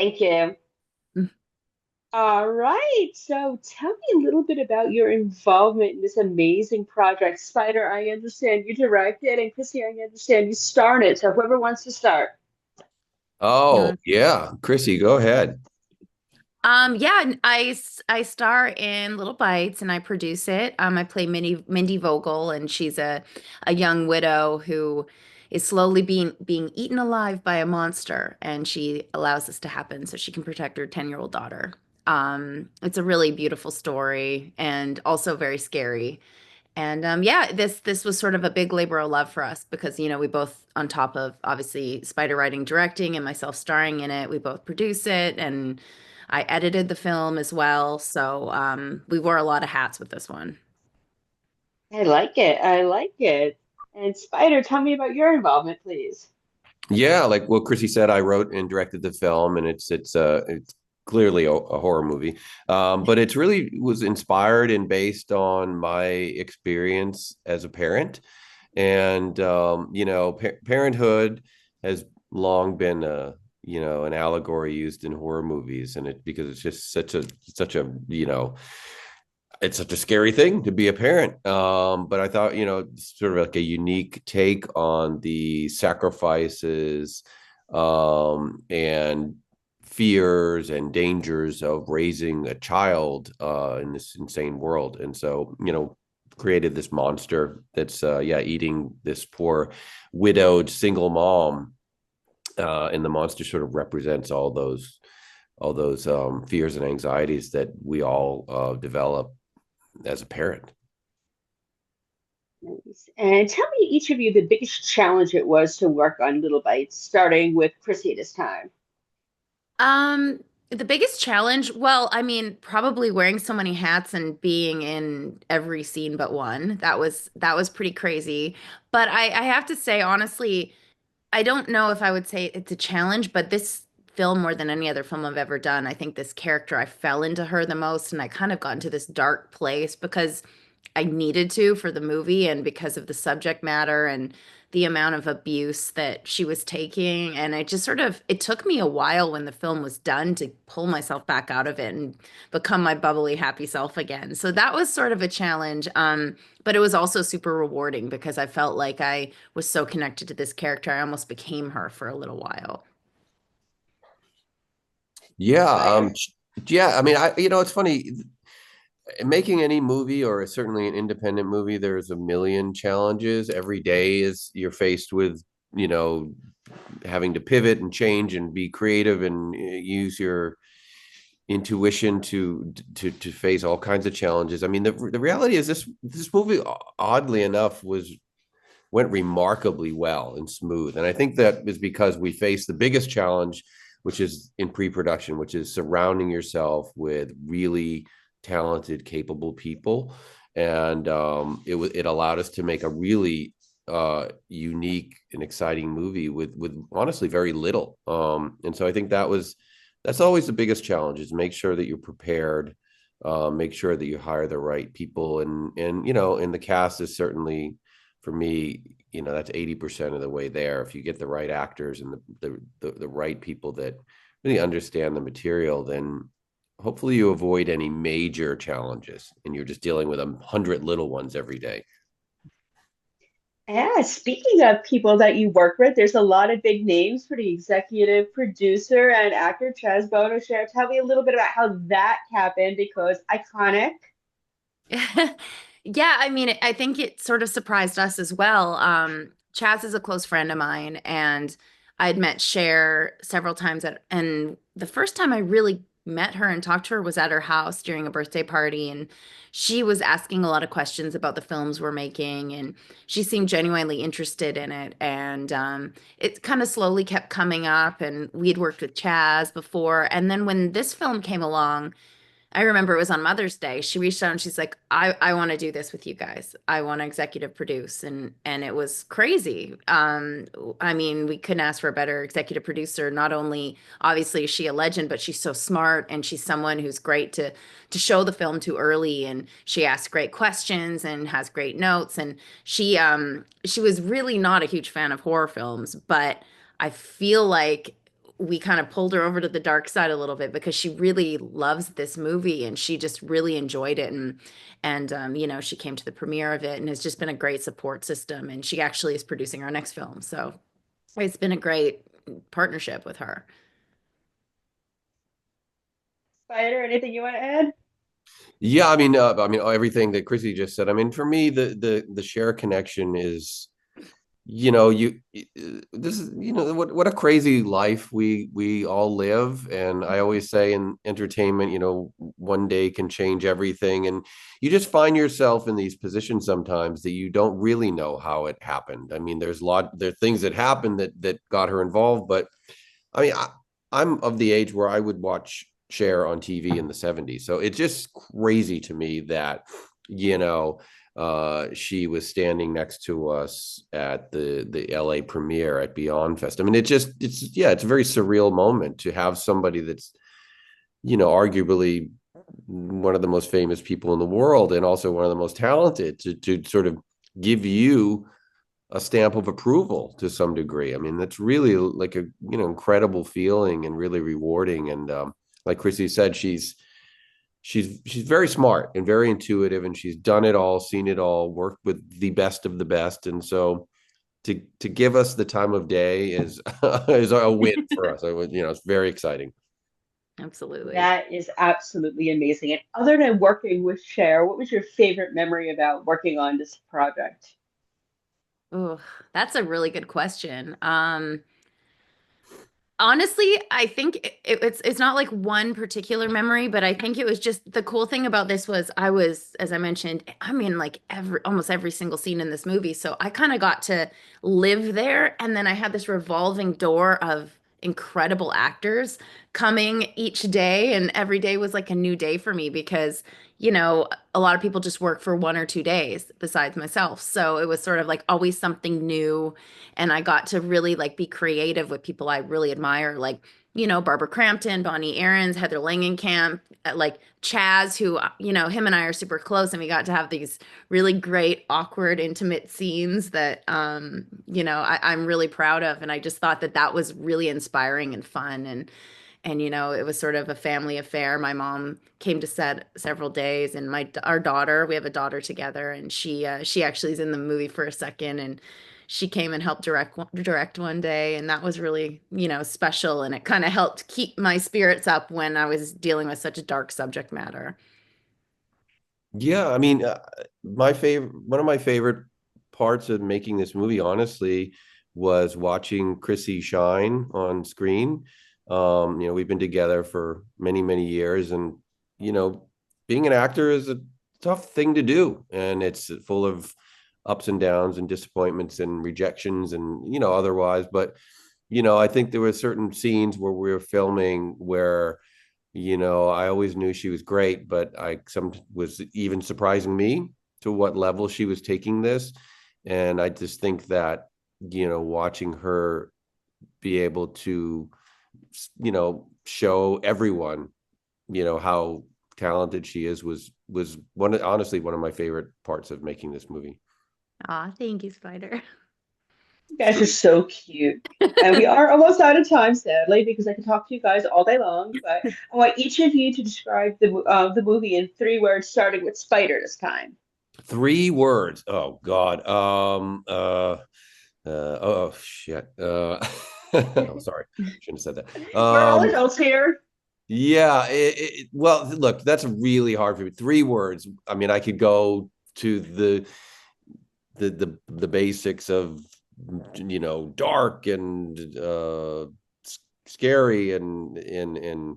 Thank you. All right. So tell me a little bit about your involvement in this amazing project. Spider, I understand you directed, and Chrissy, I understand you starred it. So whoever wants to start. You Oh, want yeah. Chrissy, go ahead. yeah, I star in Little Bites and I produce it. I play Mindy Vogel, and she's a young widow who is slowly being eaten alive by a monster, and she allows this to happen so she can protect her 10-year-old daughter. It's a really beautiful story and also very scary. And yeah, this was sort of a big labor of love for us because we both, on top of obviously Spider writing, directing, and myself starring in it, we both produce it, and I edited the film as well. So we wore a lot of hats with this one. I like it. I like it. And Spider, tell me about your involvement, please. Yeah, like what Chrissy said, I wrote and directed the film, and it's clearly a horror movie, but it's really was inspired and based on my experience as a parent, and parenthood has long been an allegory used in horror movies, and it because it's just such a it's such a scary thing to be a parent. But I thought, sort of like a unique take on the sacrifices and fears and dangers of raising a child in this insane world. And so, created this monster that's eating this poor widowed single mom. And the monster sort of represents all those fears and anxieties that we all develop as a parent. Nice. And tell me, each of you, the biggest challenge it was to work on Little Bites, starting with Chrissy this time. Um, the biggest challenge, well, I mean, probably wearing so many hats and being in every scene but one. That was pretty crazy. But I have to say, honestly, I don't know if I would say it's a challenge, but this film, more than any other film I've ever done, I think this character, I fell into her the most, and I kind of got into this dark place because I needed to for the movie and because of the subject matter and the amount of abuse that she was taking. And it just sort of, it took me a while when the film was done to pull myself back out of it and become my bubbly, happy self again. So that was sort of a challenge. But it was also super rewarding because I felt like I was so connected to this character. I almost became her for a little while. Yeah, Spider? yeah. I mean, it's funny making any movie or certainly an independent movie. There's a million challenges. Every day is you're faced with, you know, having to pivot and change and be creative and use your intuition to face all kinds of challenges. I mean, the reality is this movie, oddly enough, went remarkably well and smooth. And I think that is because we faced the biggest challenge, which is in pre-production, which is surrounding yourself with really talented, capable people. And it allowed us to make a really unique and exciting movie with honestly very little. And so I think that's always the biggest challenge is make sure that you're prepared, make sure that you hire the right people, and the cast is certainly for me, that's 80% of the way there. If you get the right actors and the right people that really understand the material, then hopefully you avoid any major challenges and you're just dealing with 100 little ones every day. Yeah, speaking of people that you work with, there's a lot of big names for the executive producer and actor Chaz Bono. Tell me a little bit about how that happened because iconic. Yeah, I mean, I think it sort of surprised us as well. Chaz is a close friend of mine, and I'd met Cher several times and the first time I really met her and talked to her was at her house during a birthday party, and she was asking a lot of questions about the films we're making, and she seemed genuinely interested in it. And it kind of slowly kept coming up, and we'd worked with Chaz before, and then when this film came along, I remember it was on Mother's Day. She reached out and she's like, I want to do this with you guys. I want to executive produce. And it was crazy. I mean, we couldn't ask for a better executive producer. Not only obviously is she a legend, but she's so smart and she's someone who's great to show the film too early. And she asks great questions and has great notes. And she was really not a huge fan of horror films, but I feel like we kind of pulled her over to the dark side a little bit because she really loves this movie and she just really enjoyed it. And you know, she came to the premiere of it and has just been a great support system. And she actually is producing our next film. So it's been a great partnership with her. Spider, anything you want to add? Yeah, I mean everything that Chrissy just said. I mean, for me, the share connection is, this is, what a crazy life we all live. And I always say in entertainment, one day can change everything, and you just find yourself in these positions sometimes that you don't really know how it happened. I mean, there are things that happened that got her involved, but I mean, I'm of the age where I would watch Cher on TV in the 70s. So it's just crazy to me that, she was standing next to us at the LA premiere at Beyond Fest. I mean, it's a very surreal moment to have somebody that's, arguably one of the most famous people in the world and also one of the most talented to sort of give you a stamp of approval to some degree. I mean, that's really like a incredible feeling and really rewarding. And like Chrissy said, she's very smart and very intuitive, and she's done it all, seen it all, worked with the best of the best. And so to give us the time of day is is a win for us. It's very exciting. Absolutely. That is absolutely amazing. And other than working with Cher, what was your favorite memory about working on this project? Oh, that's a really good question. Honestly, I think it's not like one particular memory, but I think it was just the cool thing about this was I was, as I mentioned, I'm in like almost every single scene in this movie. So I kind of got to live there. And then I had this revolving door of incredible actors coming each day. And every day was like a new day for me because, a lot of people just work for 1 or 2 days besides myself. So it was sort of like always something new, and I got to really like be creative with people I really admire, like Barbara Crampton, Bonnie Aarons, Heather Langenkamp, like Chaz, who him and I are super close, and we got to have these really great, awkward, intimate scenes that I'm really proud of, and I just thought that that was really inspiring and fun, and it was sort of a family affair. My mom came to set several days, and our daughter, we have a daughter together, and she actually is in the movie for a second, and she came and helped direct one day, and that was really special, and it kind of helped keep my spirits up when I was dealing with such a dark subject matter. Yeah, I mean, one of my favorite parts of making this movie, honestly, was watching Chrissy shine on screen. We've been together for many, many years, and you know, being an actor is a tough thing to do, and it's full of ups and downs and disappointments and rejections and otherwise. But I think there were certain scenes where we were filming where I always knew she was great, but I some was even surprising me to what level she was taking this. And I just think that, watching her be able to, show everyone, how talented she is was honestly one of my favorite parts of making this movie. Aw, thank you, Spider. You guys are so cute. And we are almost out of time, sadly, because I can talk to you guys all day long. But I want each of you to describe the movie in 3 words, starting with Spider this time. 3 words. Oh God. Oh shit. I'm sorry. Shouldn't have said that. We're all adults here. Yeah. Well, look, that's really hard for me. 3 words. I mean, I could go to the basics of, dark and scary and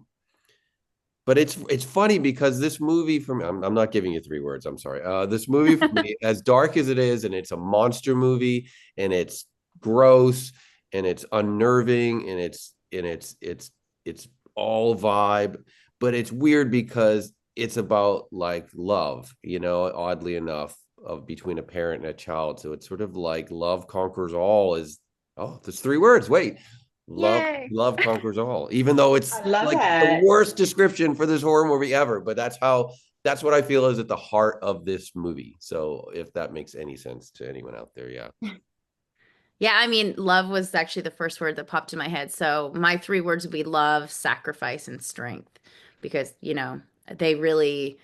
but it's funny because this movie for me, I'm not giving you 3 words. I'm sorry. This movie for me, as dark as it is, and it's a monster movie, and it's gross, and it's unnerving, and it's all vibe, but it's weird because it's about like love, oddly enough, of between a parent and a child. So it's sort of like love conquers all. There's 3 words. Wait, love Yay. love conquers all, even though it's I love like the that. worst description for this horror movie ever, but that's what I feel is at the heart of this movie. So if that makes any sense to anyone out there. Yeah. Yeah, I mean, love was actually the first word that popped in my head. So my three words would be love, sacrifice, and strength, because, they really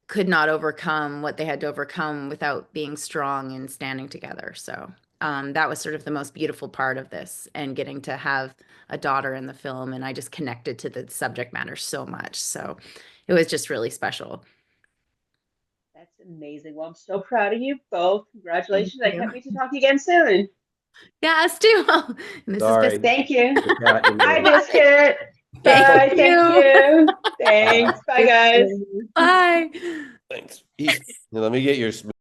could not overcome what they had to overcome without being strong and standing together. So that was sort of the most beautiful part of this and getting to have a daughter in the film. And I just connected to the subject matter so much. So it was just really special. That's amazing. Well, I'm so proud of you both. Thank Congratulations. I you. can't wait to talk again soon. Yeah, us too. Mrs. Sorry, Biscuit. Thank you. the cat in Bye, the. Bye. Biscuit. Thank Bye. Thank you. you. Bye. Thanks. Bye, Thank guys. you. Bye. Thanks. Let me get your.